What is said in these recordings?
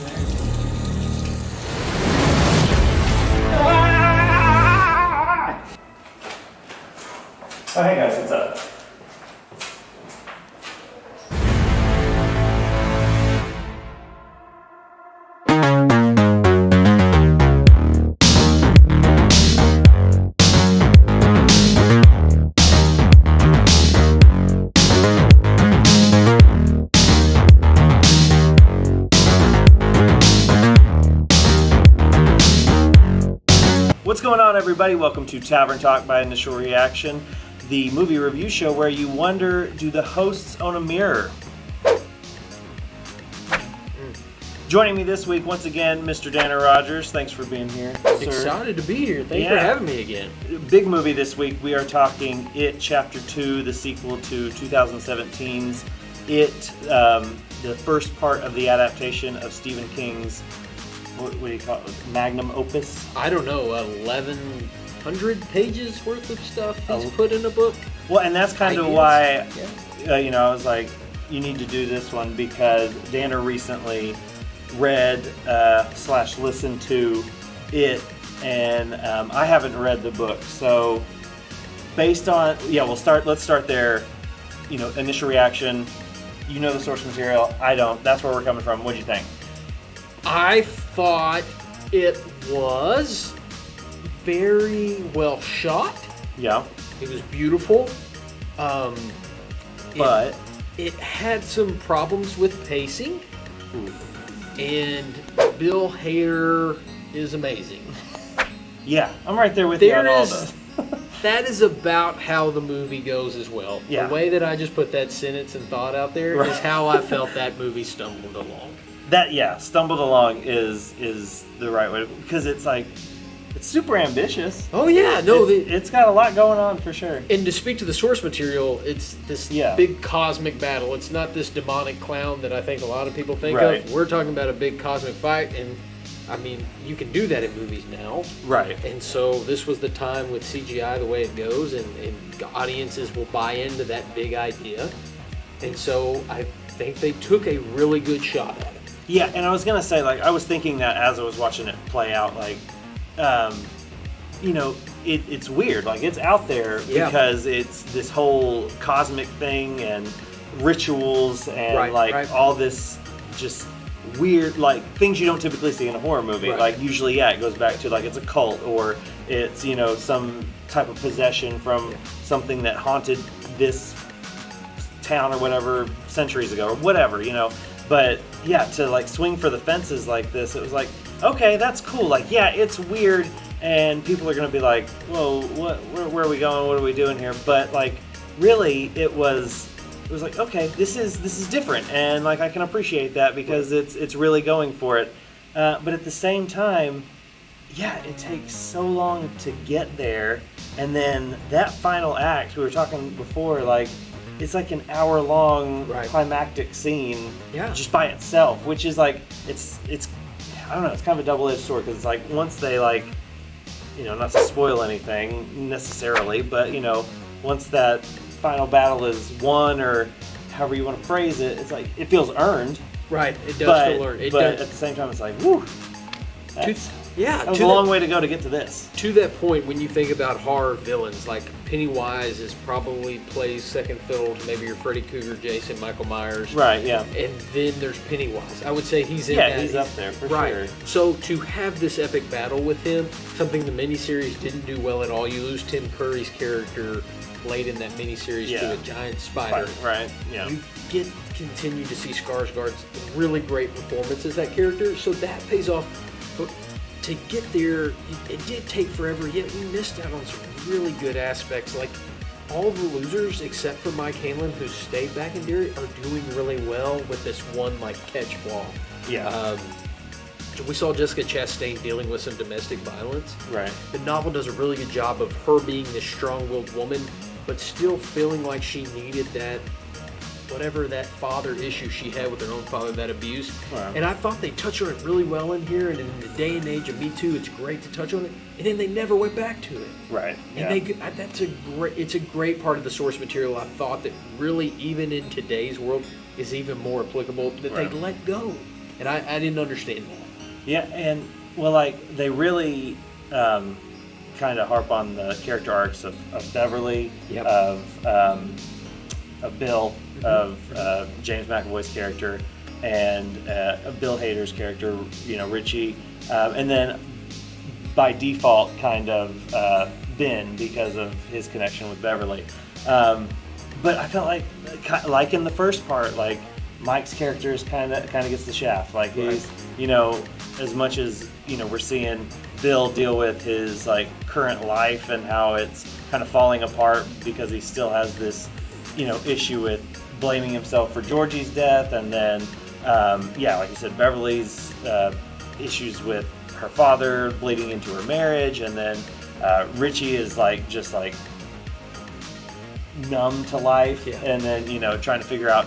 Oh, hey guys, what's up? What's going on, everybody? Welcome to Tavern Talk by Initial Reaction, the movie review show where you wonder, do the hosts own a mirror? Joining me this week, once again, Mr. Danner Rogers. Thanks for being here, sir. Excited to be here. Thanks for having me again. Big movie this week. We are talking It Chapter 2, the sequel to 2017's It, the first part of the adaptation of Stephen King's, what do you call it, magnum opus? I don't know, 1,100 pages worth of stuff he's put in a book. Well, and that's kind of why, I was like, you need to do this one, because Danner recently read / listened to it, and I haven't read the book. So based on, let's start there. Initial reaction. You know the source material. I don't. That's where we're coming from. What'd you think? I thought it was very well shot. Yeah. It was beautiful. But it had some problems with pacing. Ooh. And Bill Hader is amazing. Yeah, I'm right there with you on all this. That is about how the movie goes as well. Yeah. The way that I just put that sentence and thought out there is how I felt that movie stumbled along. Stumbled along is the right way, because it's like, it's super ambitious. Oh yeah, no, it's got a lot going on for sure. And to speak to the source material, it's this big cosmic battle. It's not this demonic clown that I think a lot of people think of. We're talking about a big cosmic fight, and I mean, you can do that in movies now. Right. And so this was the time with CGI the way it goes, and audiences will buy into that big idea. And so I think they took a really good shot at it. Yeah, and I was gonna say, like, I was thinking that as I was watching it play out, like, it's weird. Like, it's out there because it's this whole cosmic thing and rituals and all this just weird, like, things you don't typically see in a horror movie. Right. Like, usually, it goes back to, like, it's a cult, or it's, some type of possession from something that haunted this town or whatever centuries ago or whatever, But yeah, to like swing for the fences like this, it was like, okay, that's cool. Like, yeah, it's weird, and people are gonna be like, whoa, where are we going? What are we doing here? But like, really, it was like, okay, this is different, and like I can appreciate that because it's really going for it. But at the same time, yeah, it takes so long to get there, and then that final act we were talking before, like, it's like an hour-long climactic scene just by itself, which is like, it's I don't know, it's kind of a double-edged sword, because it's like, once they, like, not to spoil anything necessarily, but once that final battle is won, or however you want to phrase it, it's like, it feels earned. Right, it does feel earned. But at the same time, it's like, whoo, that was a long way to go to get to this. To that point, when you think about horror villains, like Pennywise is probably plays second fiddle to maybe your Freddy Krueger, Jason, Michael Myers. Right, yeah. And then there's Pennywise. I would say he's in that. Yeah, he's up there for sure. So to have this epic battle with him, something the miniseries didn't do well at all. You lose Tim Curry's character late in that miniseries to a giant spider. Right, yeah. You continue to see Skarsgård's really great performance as that character, so that pays off. But to get there, it did take forever, yet we missed out on some really good aspects. Like, all the losers, except for Mike Hanlon, who stayed back in Derry, are doing really well with this one, like, catch flaw. Yeah. We saw Jessica Chastain dealing with some domestic violence. Right. The novel does a really good job of her being this strong-willed woman, but still feeling like she needed that, whatever that father issue she had with her own father, that abuse. Wow. And I thought they touched on it really well in here, and in the day and age of Me Too, it's great to touch on it, and then they never went back to it. Right. And it's a great part of the source material. I thought that really, even in today's world, is even more applicable, that they let go. And I didn't understand that. Yeah, and well, like they really kind of harp on the character arcs of Beverly, Yep. Of Bill, of James McAvoy's character, and of Bill Hader's character, Richie, and then by default, kind of Ben because of his connection with Beverly. But I felt like in the first part, like Mike's character is kind of gets the shaft. Like he's, as much as we're seeing Bill deal with his like current life and how it's kind of falling apart because he still has this, issue with blaming himself for Georgie's death, and then like you said, Beverly's issues with her father bleeding into her marriage, and then Richie is just numb to life, and then trying to figure out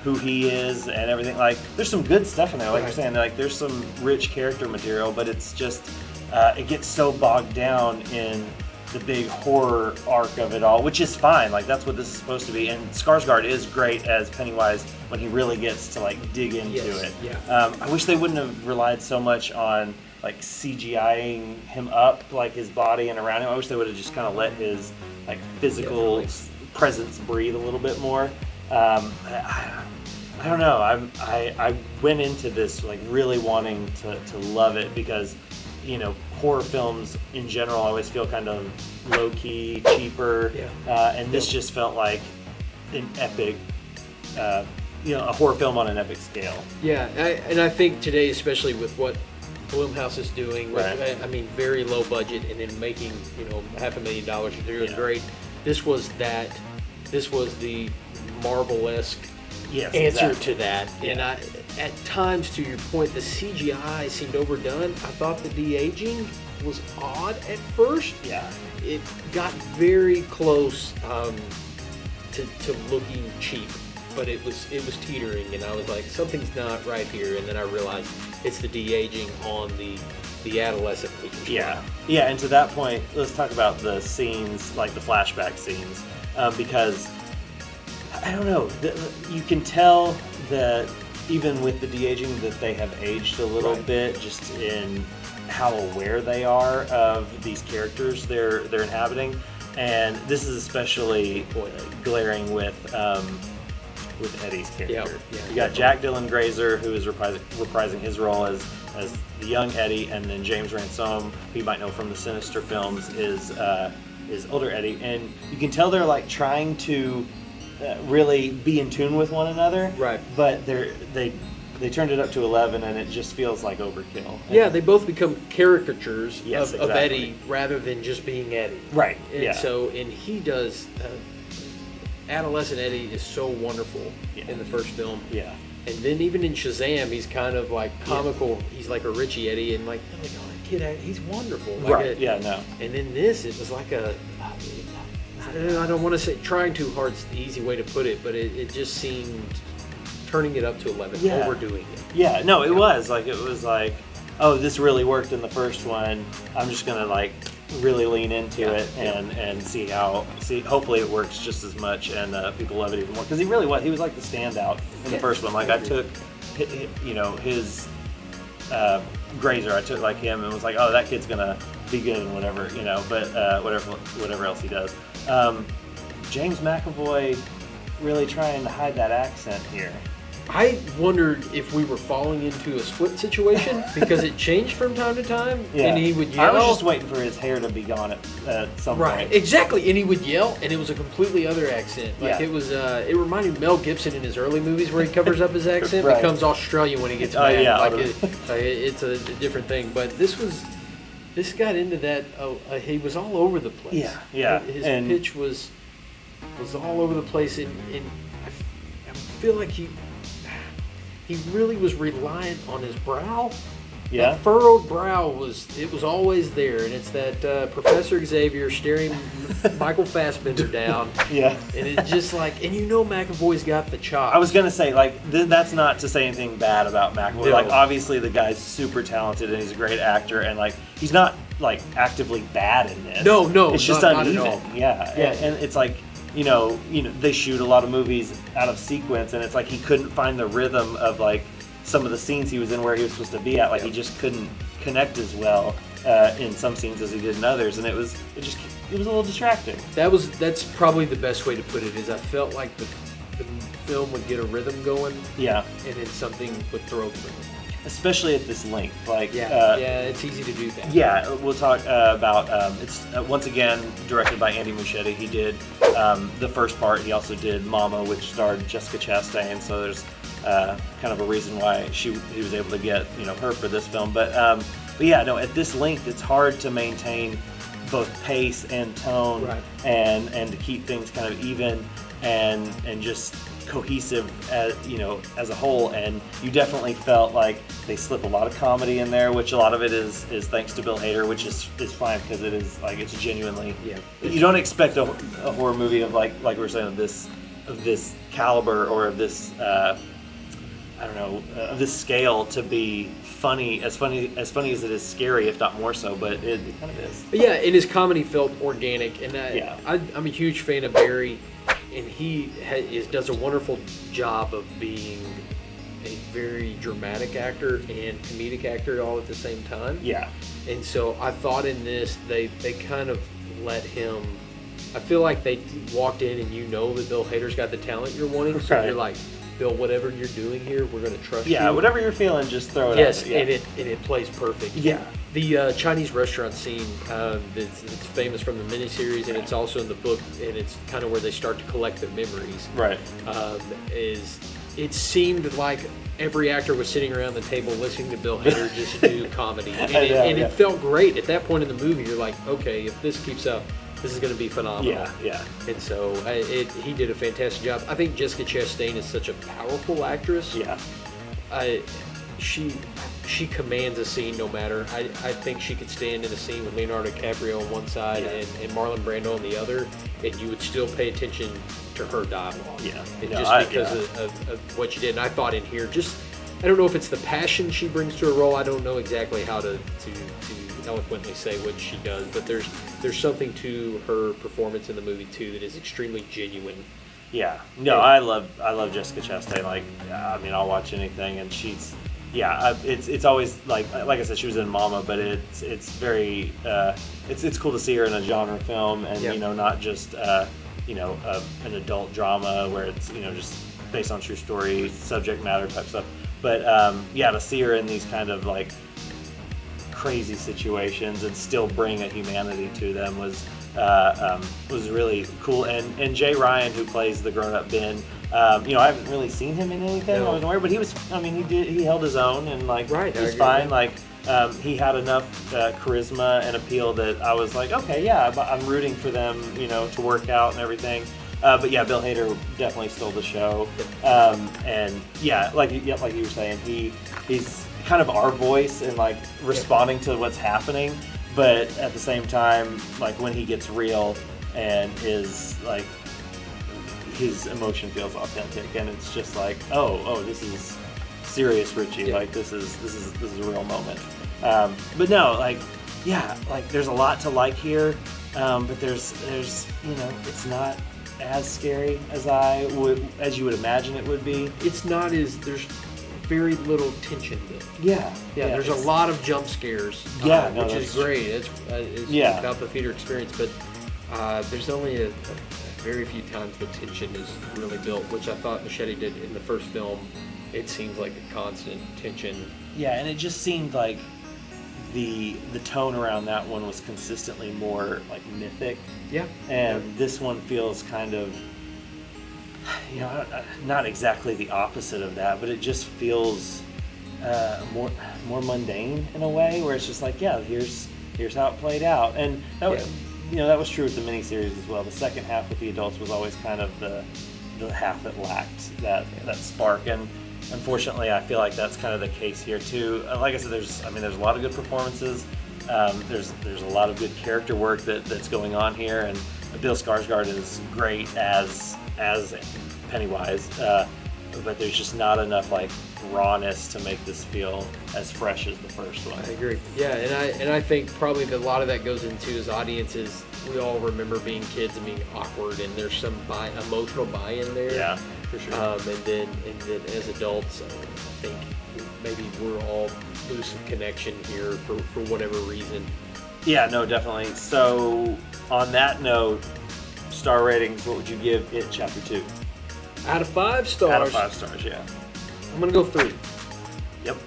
who he is and everything. Like there's some good stuff in there, like you're saying, like there's some rich character material, but it's just it gets so bogged down in the big horror arc of it all, which is fine. Like that's what this is supposed to be, and Skarsgård is great as Pennywise when he really gets to like dig into it. Yeah. I wish they wouldn't have relied so much on like CGIing him up, like his body and around him. I wish they would have just kind of let his like physical presence breathe a little bit more. I don't know. I went into this like really wanting to love it because horror films in general I always feel kind of low key, cheaper, and this just felt like an epic, a horror film on an epic scale. Yeah, and I think today, especially with what Blumhouse is doing, with, very low budget and then making $500,000, they're doing great. This was the Marvel-esque answer to that. And at times, to your point, the CGI seemed overdone. I thought the de-aging was odd at first. Yeah. It got very close to looking cheap, but it was teetering, and I was like, something's not right here. And then I realized it's the de-aging on the adolescent age. Yeah. Yeah, and to that point, let's talk about the scenes, like the flashback scenes, because I don't know, you can tell that even with the de-aging that they have aged a little bit, just in how aware they are of these characters they're inhabiting, and this is especially glaring with Eddie's character. You got Jack Dylan Grazer, who is reprising his role as the young Eddie, and then James Ransome, who you might know from the Sinister films, is older Eddie, and you can tell they're like trying to really be in tune with one another, but they turned it up to 11, and it just feels like overkill. Yeah, they both become caricatures of Eddie rather than just being Eddie. Right. And and he does. Adolescent Eddie is so wonderful in the first film. Yeah. And then even in Shazam, he's kind of like comical. He's like a Richie Eddie, and like, oh, that kid, he's wonderful. Like no. And then this, it was like I don't want to say trying too hard's the easy way to put it, but it just seemed turning it up to 11, overdoing it. Yeah, no, it was like, oh, this really worked in the first one. I'm just gonna like really lean into it and see hopefully it works just as much and people love it even more, because he was like the standout in the first one. Like I took his Grazer, I took like him and was like, oh, that kid's gonna be good and whatever, but whatever else he does. James McAvoy really trying to hide that accent here. I wondered if we were falling into a split situation because it changed from time to time, and he would yell. I was just waiting for his hair to be gone at some point. Right, exactly, and he would yell, and it was a completely other accent. Like it was, it reminded me of Mel Gibson in his early movies where he covers up his accent, becomes Australian when he gets mad. It's a different thing. But this got into that. He was all over the place. His pitch was all over the place, and I feel like he really was reliant on his brow. Yeah. That furrowed brow was always there, and it's that Professor Xavier staring Michael Fassbender down. Yeah. And it's just like, and McAvoy's got the chops. I was gonna say, like, that's not to say anything bad about McAvoy. No. Like, obviously the guy's super talented and he's a great actor, and like he's not like actively bad in this. No, it's just uneven. Not at all. Yeah. And it's like, they shoot a lot of movies out of sequence, and it's like he couldn't find the rhythm of like some of the scenes he was in where he was supposed to be at, like he just couldn't connect as well in some scenes as he did in others, and it was a little distracting. That's probably the best way to put it. Is I felt like the film would get a rhythm going, yeah, and then something would throw through. Especially at this length, like it's easy to do that. Yeah, we'll talk about it's once again directed by Andy Muschietti. He did the first part. He also did Mama, which starred Jessica Chastain. So there's kind of a reason why he was able to get her for this film. But yeah, no, at this length, it's hard to maintain both pace and tone, right, and to keep things kind of even and just cohesive as a whole. And you definitely felt like they slip a lot of comedy in there, which a lot of it is thanks to Bill Hader, which is fine because it is like it's genuinely you don't expect a horror movie of like we were saying of this caliber or of this of this scale to be funny as it is scary, if not more so, but it kind of is. Yeah, and his comedy felt organic, and I'm a huge fan of Barry, and he does a wonderful job of being a very dramatic actor and comedic actor all at the same time. Yeah. And so I thought in this, they kind of let him, I feel like they walked in and that Bill Hader's got the talent you're wanting, so you're like, Bill, whatever you're doing here, we're going to trust you. Yeah, whatever you're feeling, just throw it out. Yes, and it plays perfect. Yeah. The Chinese restaurant scene, it's famous from the miniseries, and it's also in the book, and it's kind of where they start to collect their memories. Right. It seemed like every actor was sitting around the table listening to Bill Hader just do comedy. And it felt great. At that point in the movie, you're like, okay, if this keeps up, this is going to be phenomenal. Yeah. And so he did a fantastic job. I think Jessica Chastain is such a powerful actress. Yeah. She commands a scene no matter. I think she could stand in a scene with Leonardo DiCaprio on one side and Marlon Brando on the other, and you would still pay attention to her dialogue. Yeah. Because of what she did. And I thought in here, I don't know if it's the passion she brings to her role. I don't know exactly how to eloquently say what she does, but there's something to her performance in the movie too that is extremely genuine. Yeah. No, I love Jessica Chastain. Like, I mean, I'll watch anything, and she's it's always like I said, she was in Mama, but it's very it's cool to see her in a genre film, and not just an adult drama where it's just based on true story subject matter type stuff, but to see her in these kind of like crazy situations and still bring a humanity to them was really cool. And Jay Ryan, who plays the grown-up Ben, I haven't really seen him in anything. I wasn't aware, but he held his own, and he's fine. Like he had enough charisma and appeal that I was like, okay, I'm rooting for them, to work out and everything. But Bill Hader definitely stole the show. And like you were saying, he's kind of our voice and like responding to what's happening, but at the same time, like when he gets real and is like his emotion feels authentic, and it's just like, oh, this is serious, Richie. Like this is a real moment. But no, there's a lot to like here, but there's it's not as scary as you would imagine it would be. It's not there's very little tension built. There's a lot of jump scares, which is great. It's about the theater experience, but there's only a very few times the tension is really built, which I thought Muschietti did in the first film. It seems like a constant tension. Yeah, and it just seemed like the tone around that one was consistently more like mythic. Yeah. And this one feels kind of, not exactly the opposite of that, but it just feels more mundane in a way, where it's just like, here's how it played out. And that was true with the miniseries as well. The second half with the adults was always kind of the half that lacked that spark, and unfortunately I feel like that's kind of the case here too. Like I said, there's a lot of good performances. There's a lot of good character work that's going on here, and Bill Skarsgård is great as Pennywise, but there's just not enough like rawness to make this feel as fresh as the first one. I agree. Yeah, and I think probably a lot of that goes into as audiences. We all remember being kids and being awkward, and there's some emotional buy-in there. Yeah. For sure. And then as adults, I think maybe we're all lose some connection here for whatever reason. Yeah, no, definitely. So on that note, star ratings, what would you give it Chapter 2? Out of 5 stars. Out of 5 stars, yeah. I'm gonna go 3. Yep.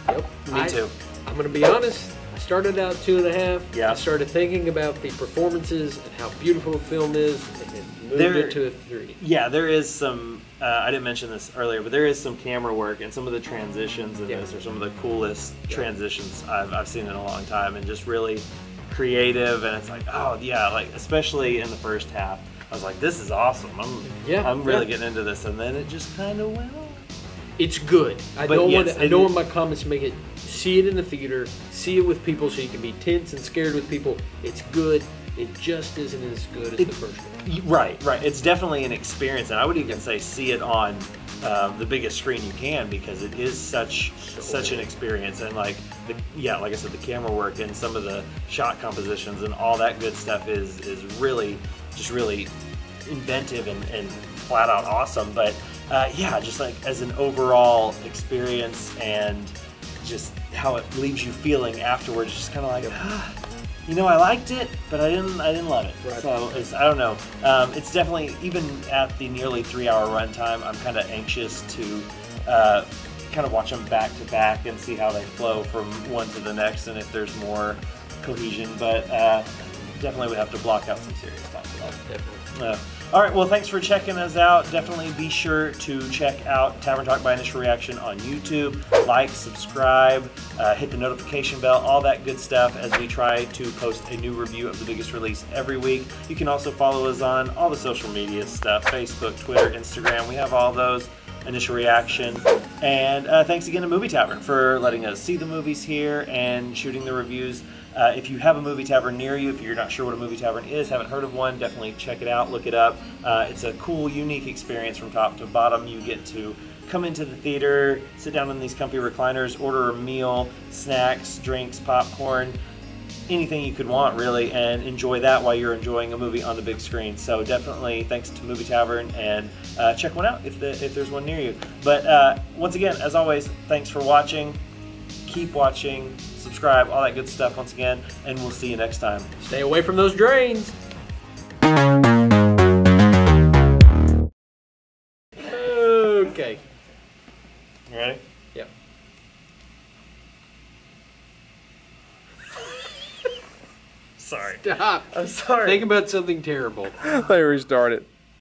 Yep. Me too. I'm gonna be honest. I started out 2.5. Yeah. I started thinking about the performances and how beautiful the film is, and then moved it to a 3. Yeah, there is some. I didn't mention this earlier, but there is some camera work, and some of the transitions in this are some of the coolest transitions I've seen in a long time, and just really creative. And it's like, oh yeah, like especially in the first half, I was like, this is awesome. I'm really getting into this, and then it just kind of went on. It's good. I don't want my comments to make it. See it in the theater. See it with people, so you can be tense and scared with people. It's good. It just isn't as good as the first one. Right. It's definitely an experience, and I would even say see it on the biggest screen you can, because it is such an experience. And like I said, the camera work and some of the shot compositions and all that good stuff is really inventive and flat out awesome. But just like as an overall experience, and just how it leaves you feeling afterwards, just kind of like, I liked it, but I didn't love it. Right. So I don't know. It's definitely, even at the nearly 3-hour runtime, I'm kind of anxious to kind of watch them back to back and see how they flow from one to the next, and if there's more cohesion. But definitely we have to block out some serious time for that. Definitely. All right, well, thanks for checking us out. Definitely be sure to check out Tavern Talk by Initial Reaction on YouTube. Like, subscribe, hit the notification bell, all that good stuff as we try to post a new review of the biggest release every week. You can also follow us on all the social media stuff, Facebook, Twitter, Instagram. We have all those. Initial Reaction. And thanks again to Movie Tavern for letting us see the movies here and shooting the reviews. If you have a movie tavern near you, if you're not sure what a movie tavern is, haven't heard of one, definitely check it out, look it up. It's a cool, unique experience from top to bottom. You get to come into the theater, sit down in these comfy recliners, order a meal, snacks, drinks, popcorn, anything you could want really, and enjoy that while you're enjoying a movie on the big screen. So definitely thanks to Movie Tavern, and check one out if there's one near you. But once again, as always, thanks for watching. Keep watching, subscribe, all that good stuff once again, and we'll see you next time. Stay away from those drains. Okay. You ready? Yep. Sorry. Stop. I'm sorry. Think about something terrible. Let me restart it.